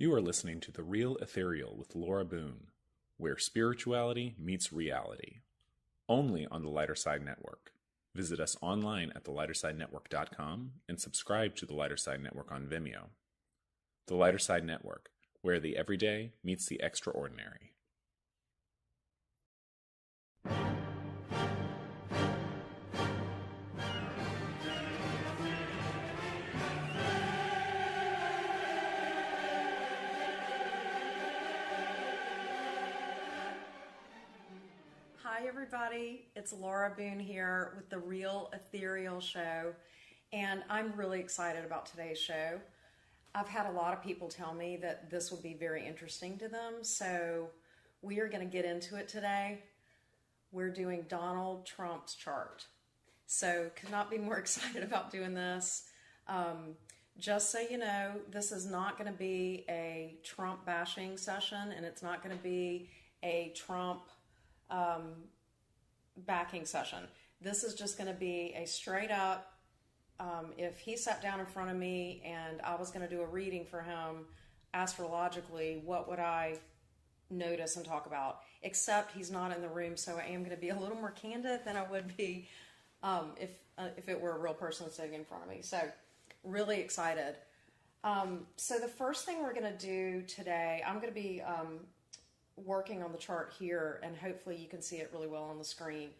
You are listening to The Real Ethereal with Laura Boone, where spirituality meets reality. Only on the Lighter Side Network. Visit us online at thelightersidenetwork.com and subscribe to the Lighter Side Network on Vimeo. The Lighter Side Network, where the everyday meets the extraordinary. Hi everybody, it's Laura Boone here with The Real Ethereal Show, and I'm really excited about today's show. I've had a lot of people tell me that this would be very interesting to them, so we are going to get into it today. We're doing Donald Trump's chart. So could not be more excited about doing this. Just so you know, this is not going to be a Trump bashing session, and it's not going to be a Trump backing session. This is just going to be a straight up, if he sat down in front of me and I was going to do a reading for him astrologically, what would I notice and talk about? Except he's not in the room, so I am going to be a little more candid than I would be if it were a real person sitting in front of me. So really excited. So the first thing we're going to do today, I'm going to be working on the chart here, and hopefully you can see it really well on the screen.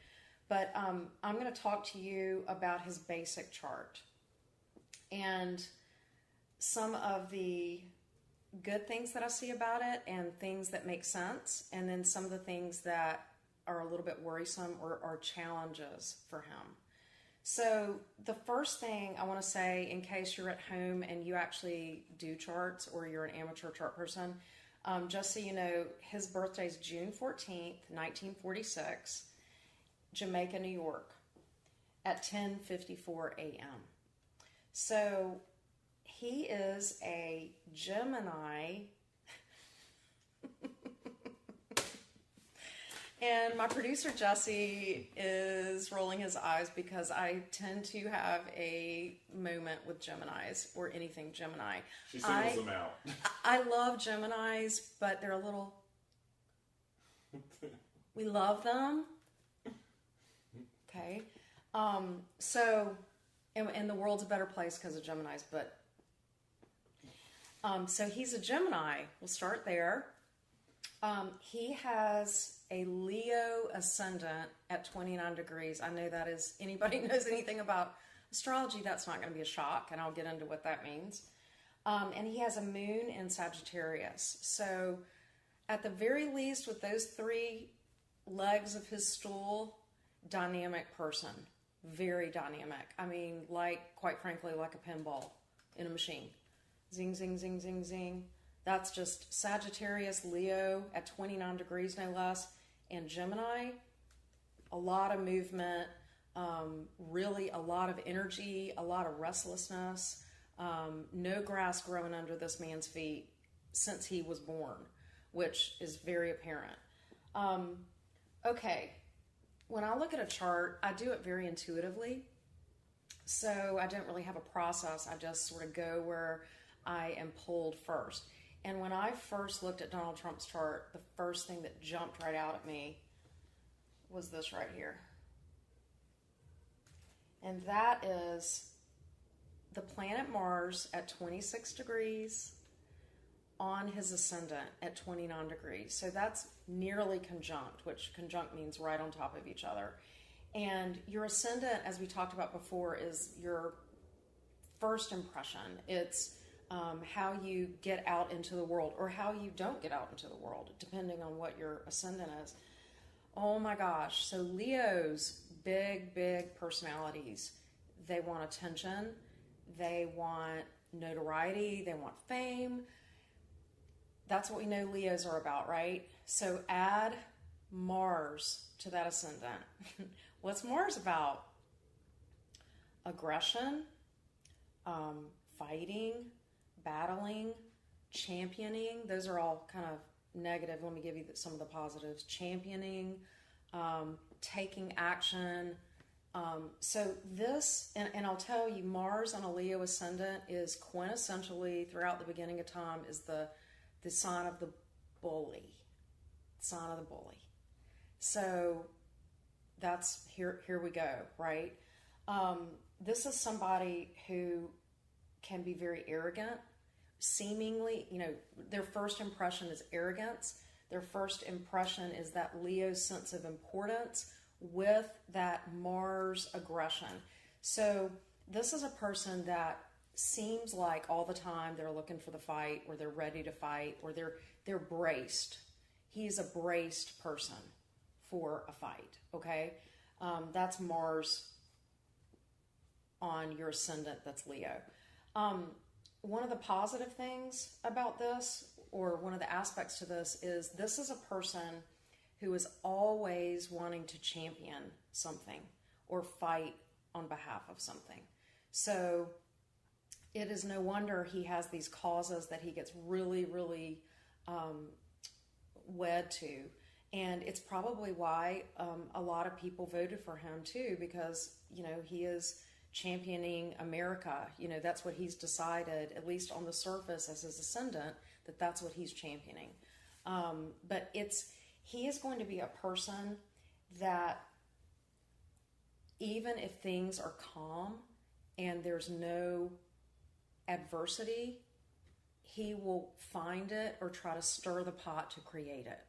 But I'm going to talk to you about his basic chart and some of the good things that I see about it and things that make sense, and then some of the things that are a little bit worrisome or are challenges for him. So the first thing I want to say, in case you're at home and you actually do charts or you're an amateur chart person, just so you know, his birthday is June 14th, 1946, Jamaica, New York, at 10:54 a.m. So he is a Gemini, and my producer Jesse is rolling his eyes because I tend to have a moment with Geminis or anything Gemini. She singles them out. I love Geminis, but they're a little... We love them. Okay. And the world's a better place because of Geminis, but... so he's a Gemini. We'll start there. He has a Leo ascendant at 29 degrees. I know that is, anybody knows anything about astrology, that's not going to be a shock, and I'll get into what that means. And he has a moon in Sagittarius. So at the very least, with those three legs of his stool, dynamic person. Very dynamic. I mean, quite frankly, like a pinball in a machine. Zing, zing, zing, zing, zing. That's just Sagittarius, Leo at 29 degrees, no less. And Gemini, a lot of movement, really a lot of energy, a lot of restlessness. No grass growing under this man's feet since he was born, which is very apparent. Okay, when I look at a chart, I do it very intuitively. So I don't really have a process. I just sort of go where I am pulled first. And when I first looked at Donald Trump's chart, the first thing that jumped right out at me was this right here. And that is the planet Mars at 26 degrees on his ascendant at 29 degrees. So that's nearly conjunct, which conjunct means right on top of each other. And your ascendant, as we talked about before, is your first impression. It's how you get out into the world, or how you don't get out into the world, depending on what your ascendant is. Oh my gosh. So Leos, big personalities. They want attention. They want notoriety. They want fame. That's what we know Leos are about, right? So add Mars to that ascendant. What's Mars about? Aggression, fighting, battling, championing. Those are all kind of negative. Let me give you some of the positives. Championing, taking action. So this, and I'll tell you, Mars on a Leo ascendant is quintessentially, throughout the beginning of time, is the the sign of the bully. Sign of the bully. So that's here we go, right? This is somebody who can be very arrogant, seemingly, their first impression is arrogance. Their first impression is that Leo's sense of importance with that Mars aggression. So this is a person that seems like all the time they're looking for the fight, or they're ready to fight, or they're braced. He's a braced person for a fight, okay? That's Mars on your ascendant, that's Leo. One of the positive things about this, or one of the aspects to this is a person who is always wanting to champion something or fight on behalf of something. So it is no wonder he has these causes that he gets really, really wed to. And it's probably why a lot of people voted for him too, because, he is championing America. That's what he's decided, at least on the surface as his ascendant, that's what he's championing. But he is going to be a person that even if things are calm and there's no adversity, he will find it or try to stir the pot to create it,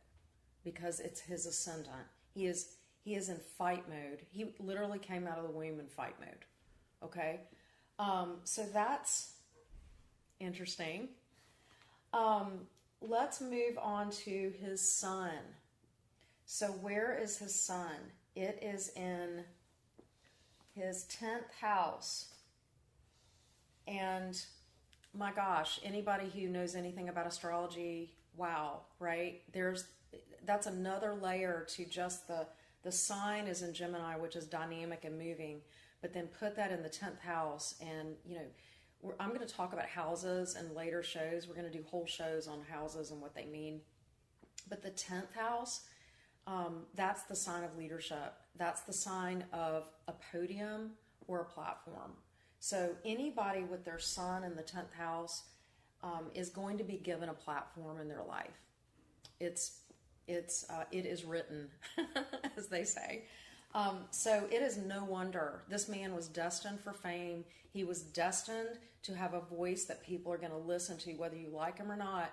because it's his ascendant. He is in fight mode. He literally came out of the womb in fight mode. Okay? So that's interesting. Let's move on to his sun. So where is his sun? It is in his 10th house. And my gosh, anybody who knows anything about astrology, wow, right? That's another layer to just the sign is in Gemini, which is dynamic and moving, but then put that in the 10th house. And, I'm going to talk about houses in later shows. We're going to do whole shows on houses and what they mean. But the 10th house, that's the sign of leadership. That's the sign of a podium or a platform. So anybody with their sun in the 10th house is going to be given a platform in their life. It is written, as they say. So it is no wonder this man was destined for fame. He was destined to have a voice that people are going to listen to, whether you like him or not.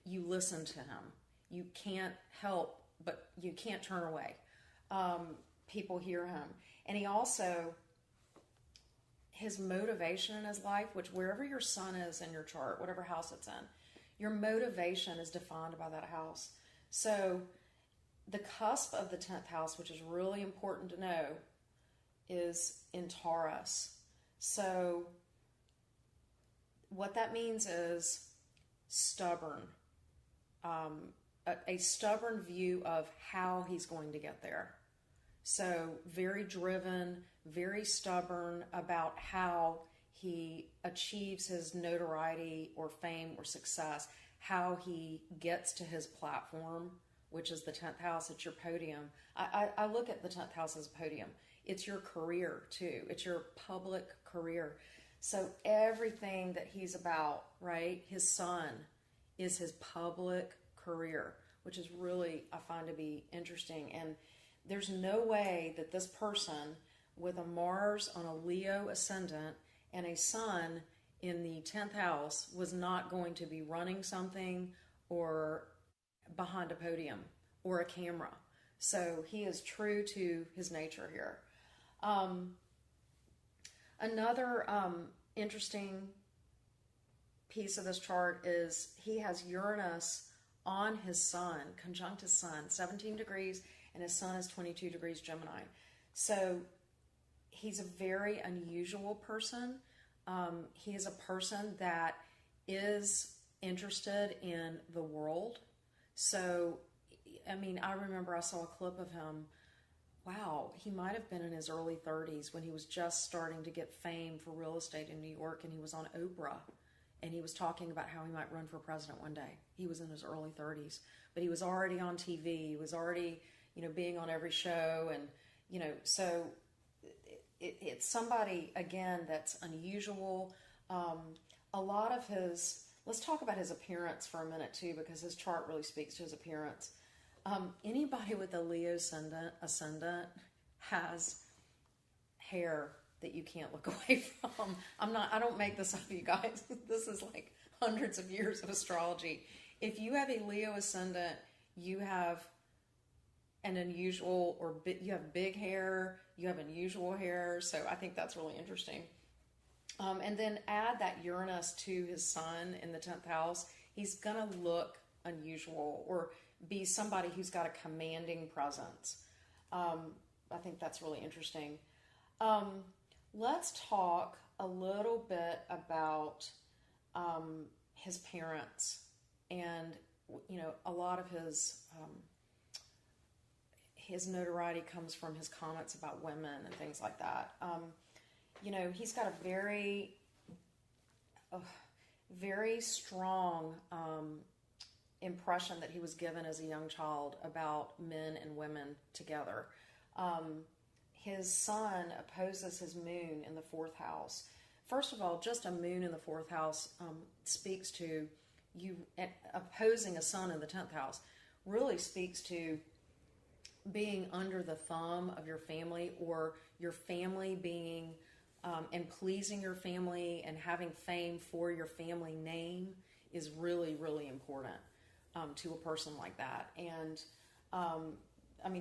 You listen to him. You can't help, but you can't turn away. People hear him. And he also, his motivation in his life, which wherever your sun is in your chart, whatever house it's in, your motivation is defined by that house. So the cusp of the 10th house, which is really important to know, is in Taurus. So what that means is stubborn. A stubborn view of how he's going to get there. So very driven, very stubborn about how he achieves his notoriety or fame or success, how he gets to his platform, which is the 10th house. It's your podium. I look at the 10th house as a podium. It's your career too. It's your public career. So everything that he's about, right, his sun is his public career, which is really, I find to be interesting. And there's no way that this person with a Mars on a Leo ascendant and a sun in the 10th house was not going to be running something or behind a podium or a camera. So he is true to his nature here. Another interesting piece of this chart is he has Uranus on his sun, conjunct his sun, 17 degrees, and his sun is 22 degrees Gemini. So he's a very unusual person. He is a person that is interested in the world. So, I mean, I remember I saw a clip of him. Wow, he might have been in his early 30s when he was just starting to get fame for real estate in New York, and he was on Oprah, and he was talking about how he might run for president one day. He was in his early 30s, but he was already on TV. He was already, being on every show, and, so it's somebody, again, that's unusual. A lot of his, Let's talk about his appearance for a minute too, because his chart really speaks to his appearance. Anybody with a Leo ascendant has hair that you can't look away from. I don't make this up, you guys. This is like hundreds of years of astrology. If you have a Leo ascendant, you have an unusual, you have big hair, you have unusual hair. So I think that's really interesting. And then add that Uranus to his sun in the 10th house. He's going to look unusual or be somebody who's got a commanding presence. I think that's really interesting. Let's talk a little bit about his parents. And, a lot of his notoriety comes from his comments about women and things like that. He's got a very, very strong impression that he was given as a young child about men and women together. His sun opposes his moon in the 4th house. First of all, just a moon in the 4th house speaks to you, opposing a sun in the 10th house really speaks to being under the thumb of your family, or your family being and pleasing your family and having fame for your family name is really, really important to a person like that. And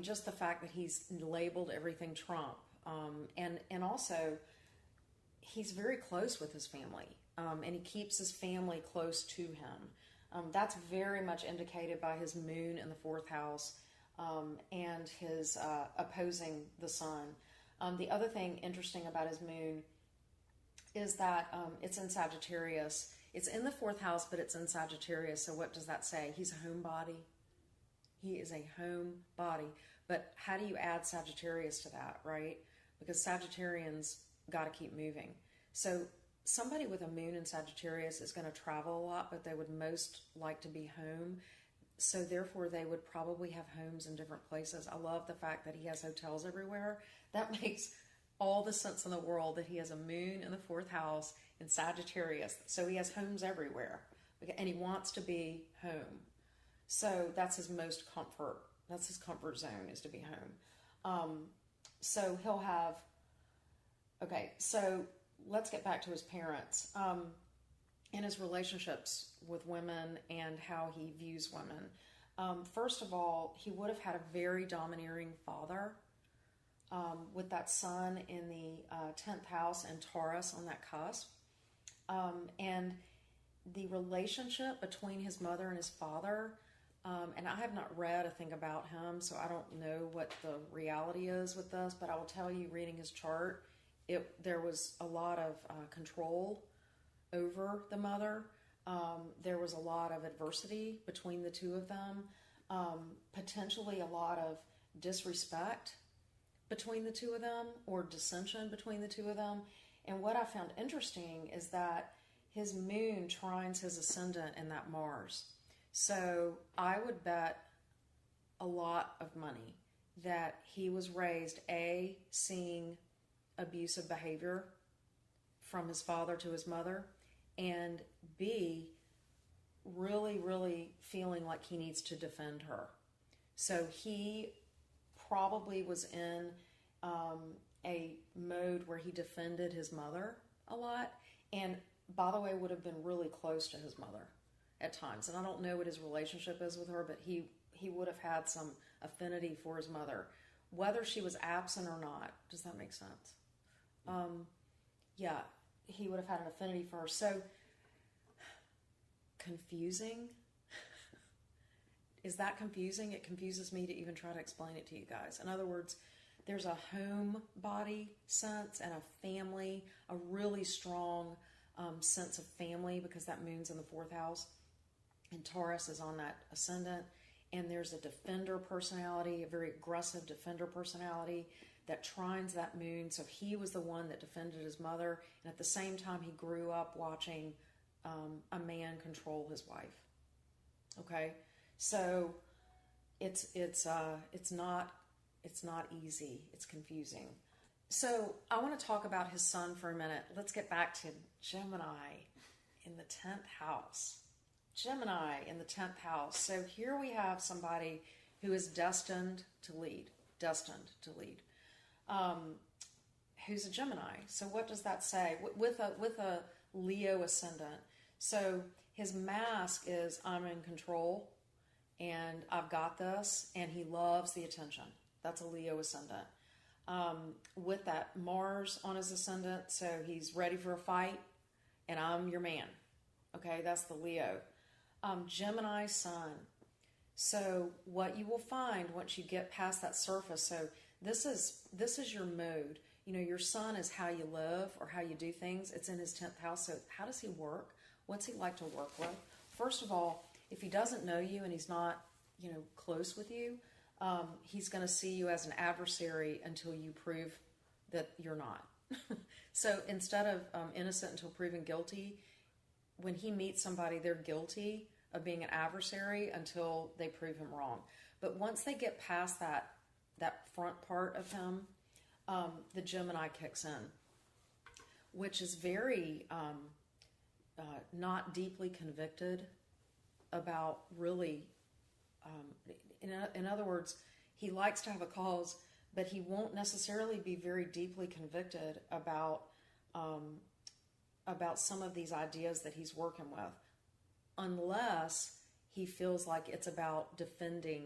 just the fact that he's labeled everything Trump, and also he's very close with his family, and he keeps his family close to him. That's very much indicated by his moon in the 4th house, and his opposing the sun. The other thing interesting about his moon is that it's in Sagittarius. It's in the 4th house, but it's in Sagittarius. So what does that say? He's a homebody. He is a homebody. But how do you add Sagittarius to that, right? Because Sagittarians got to keep moving. So somebody with a moon in Sagittarius is going to travel a lot, but they would most like to be home. So therefore, they would probably have homes in different places. I love the fact that he has hotels everywhere. That makes all the sense in the world, that he has a moon in the 4th house in Sagittarius. So he has homes everywhere, and he wants to be home. So that's his most comfort. That's his comfort zone, is to be home. So he'll have, okay, so let's get back to his parents. And his relationships with women and how he views women. First of all, he would have had a very domineering father, with that sun in the 10th house and Taurus on that cusp. And the relationship between his mother and his father, and I have not read a thing about him, so I don't know what the reality is with this, but I will tell you, reading his chart, there was a lot of control over the mother. There was a lot of adversity between the two of them, potentially a lot of disrespect between the two of them, or dissension between the two of them. And what I found interesting is that his moon trines his ascendant in that Mars. So I would bet a lot of money that he was raised, A, seeing abusive behavior from his father to his mother, and B, really, really feeling like he needs to defend her. So he probably was in a mode where he defended his mother a lot, and by the way, would have been really close to his mother at times. And I don't know what his relationship is with her, but he would have had some affinity for his mother, whether she was absent or not. Does that make sense? Yeah, he would have had an affinity for her. So, confusing? Is that confusing? It confuses me to even try to explain it to you guys. In other words, there's a home body sense and a family, a really strong sense of family, because that moon's in the 4th house and Taurus is on that ascendant. And there's a defender personality, a very aggressive defender personality that trines that moon. So he was the one that defended his mother. And at the same time, he grew up watching a man control his wife. Okay. So it's not easy. It's confusing. So I want to talk about his sun for a minute. Let's get back to Gemini. in the 10th house. Gemini in the 10th house. So here we have somebody who is destined to lead. Who's a Gemini. So what does that say? With a Leo ascendant. So his mask is I'm in control and I've got this, and he loves the attention. That's a Leo ascendant. With that Mars on his ascendant, so he's ready for a fight, and I'm your man. Okay, that's the Leo. Gemini sun. So what you will find once you get past that surface, so this is your mode. You know, your sun is how you live or how you do things. It's in his 10th house. So how does he work? What's he like to work with? First of all, if he doesn't know you and he's not, you know, close with you, he's going to see you as an adversary until you prove that you're not. So instead of innocent until proven guilty, when he meets somebody, they're guilty of being an adversary until they prove him wrong. But once they get past that front part of him, the Gemini kicks in, which is very not deeply convicted about really. In other words, he likes to have a cause, but he won't necessarily be very deeply convicted about some of these ideas that he's working with, unless he feels like it's about defending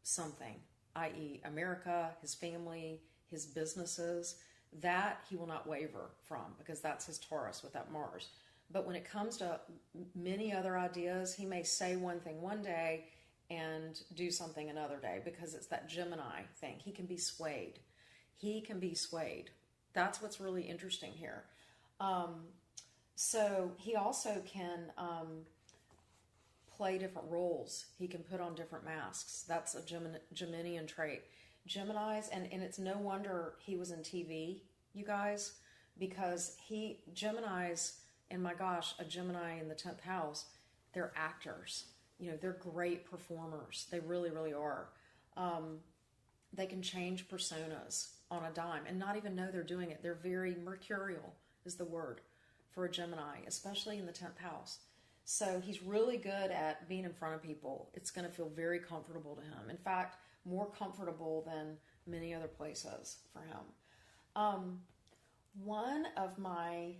something, i.e. America, his family, his businesses. That he will not waver from, because that's his Taurus with that Mars. But when it comes to many other ideas, he may say one thing one day and do something another day, because it's that Gemini thing. He can be swayed. That's what's really interesting here. So he also can play different roles. He can put on different masks. That's a Geminian trait. Geminis, and it's no wonder he was in TV, you guys, because Geminis, and my gosh, a Gemini in the 10th house, they're actors. You know, they're great performers. They really, really are. They can change personas on a dime and not even know they're doing it. They're very mercurial is the word for a Gemini, especially in the 10th house. So he's really good at being in front of people. It's going to feel very comfortable to him. In fact, more comfortable than many other places for him. One of my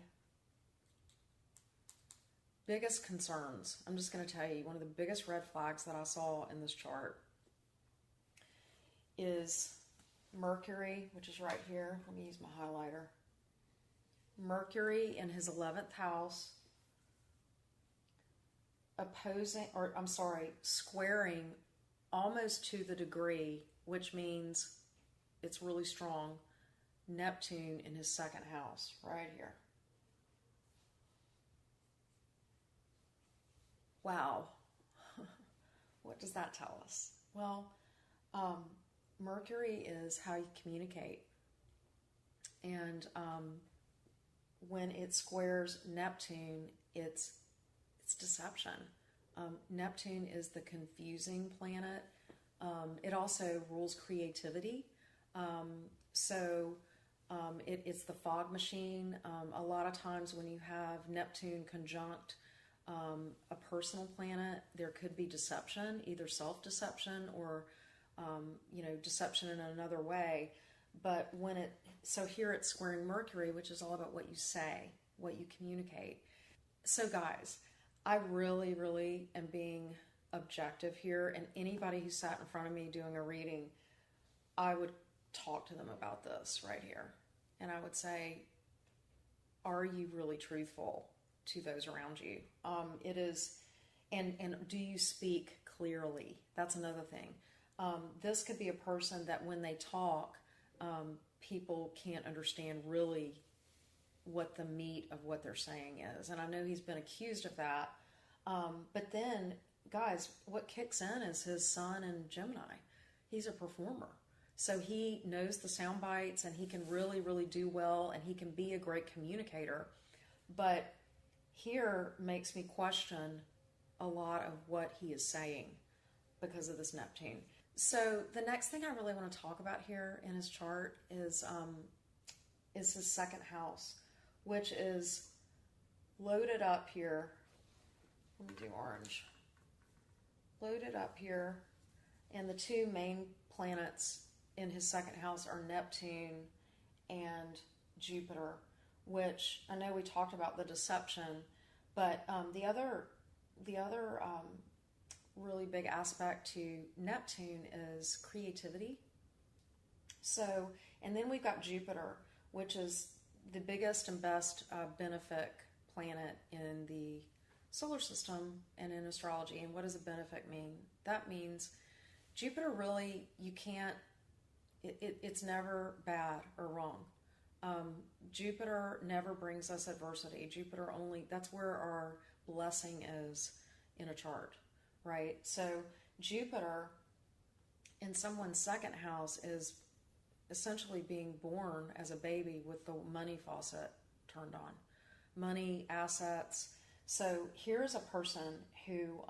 biggest concerns, I'm just going to tell you, one of the biggest red flags that I saw in this chart is Mercury, which is right here. Let me use my highlighter. Mercury in his 11th house squaring almost to the degree, which means it's really strong, Neptune in his 2nd house, right here. Wow. What does that tell us? Well, Mercury is how you communicate. And when it squares Neptune, it's deception. Neptune is the confusing planet. It also rules creativity. It's the fog machine. A lot of times when you have Neptune conjunct a personal planet, there could be deception, either self-deception or deception in another way. But so here it's squaring Mercury, which is all about what you say, what you communicate. So guys, I really, really am being objective here, and anybody who sat in front of me doing a reading, I would talk to them about this right here. And I would say, are you really truthful to those around you? It is, and do you speak clearly? That's another thing. This could be a person that when they talk, people can't understand really what the meat of what they're saying is. And I know he's been accused of that. But then, guys, what kicks in is his sun in Gemini. He's a performer. So he knows the sound bites, and he can really, really do well, and he can be a great communicator. But here makes me question a lot of what he is saying because of this Neptune. So the next thing I really want to talk about here in his chart is his 2nd house, which is loaded up here. Let me do orange. Loaded up here, and the two main planets in his second house are Neptune and Jupiter, which I know we talked about the deception, but the other really big aspect to Neptune is creativity. So, and then we've got Jupiter, which is the biggest and best benefic planet in the solar system and in astrology. And what does a benefic mean? That means Jupiter really, you can't, it's never bad or wrong. Jupiter never brings us adversity. Jupiter only, that's where our blessing is in a chart, right? So Jupiter in someone's second house is essentially being born as a baby with the money faucet turned on. Money, assets. So here's a person who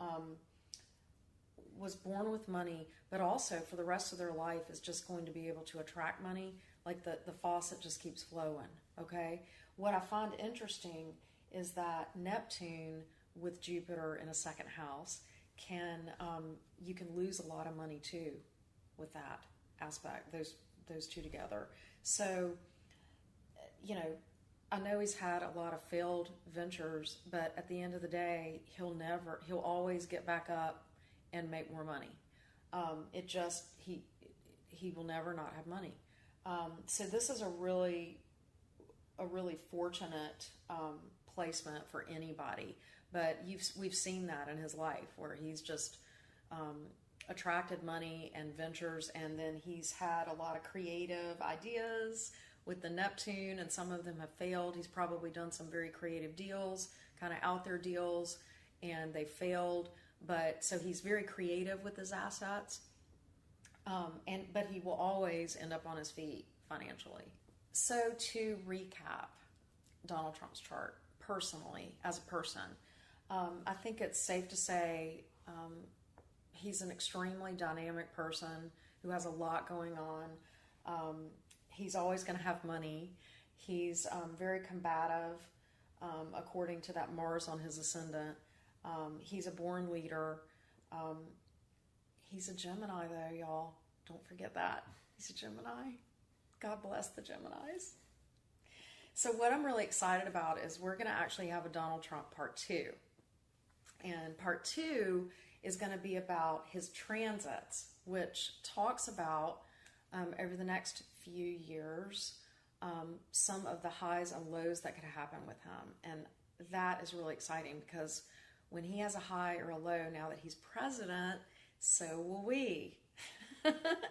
was born with money, but also for the rest of their life is just going to be able to attract money. Like the faucet just keeps flowing, okay? What I find interesting is that Neptune with Jupiter in a second house can, you can lose a lot of money too with that aspect, those two together. So, you know, I know he's had a lot of failed ventures, but at the end of the day, he'll always get back up and make more money. He will never not have money. So this is a really fortunate placement for anybody. But we've seen that in his life where he's just attracted money and ventures, and then he's had a lot of creative ideas with the Neptune, and some of them have failed. He's probably done some very creative deals, kind of out there deals, and they failed. But so he's very creative with his assets, but he will always end up on his feet financially. So to recap Donald Trump's chart personally, as a person, I think it's safe to say he's an extremely dynamic person who has a lot going on. He's always going to have money. He's very combative, according to that Mars on his ascendant. He's a born leader. He's a Gemini, though, y'all. Don't forget that. He's a Gemini. God bless the Geminis. So what I'm really excited about is we're going to actually have a Donald Trump part 2. And part 2 is going to be about his transits, which talks about over the next few years, some of the highs and lows that could happen with him. And that is really exciting because when he has a high or a low, now that he's president, so will we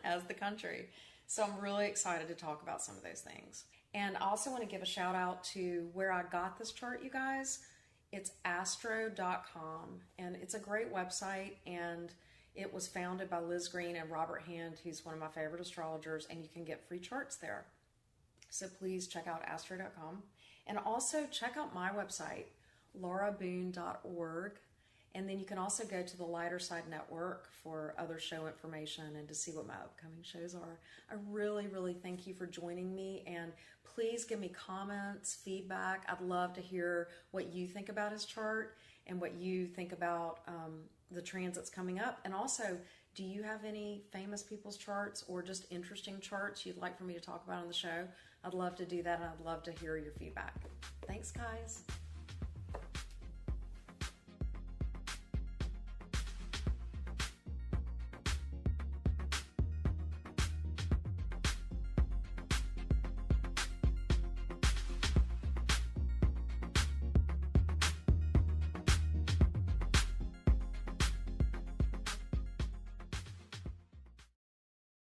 as the country. So I'm really excited to talk about some of those things. And I also want to give a shout out to where I got this chart, you guys. It's astro.com, and it's a great website, and it was founded by Liz Green and Robert Hand, who's one of my favorite astrologers, and you can get free charts there. So please check out astro.com. And also check out my website, lauraboone.org. And then you can also go to the Lighter Side Network for other show information and to see what my upcoming shows are. I really, really thank you for joining me, and please give me comments, feedback. I'd love to hear what you think about his chart and what you think about the transits coming up. And also, do you have any famous people's charts or just interesting charts you'd like for me to talk about on the show? I'd love to do that, and I'd love to hear your feedback. Thanks, guys.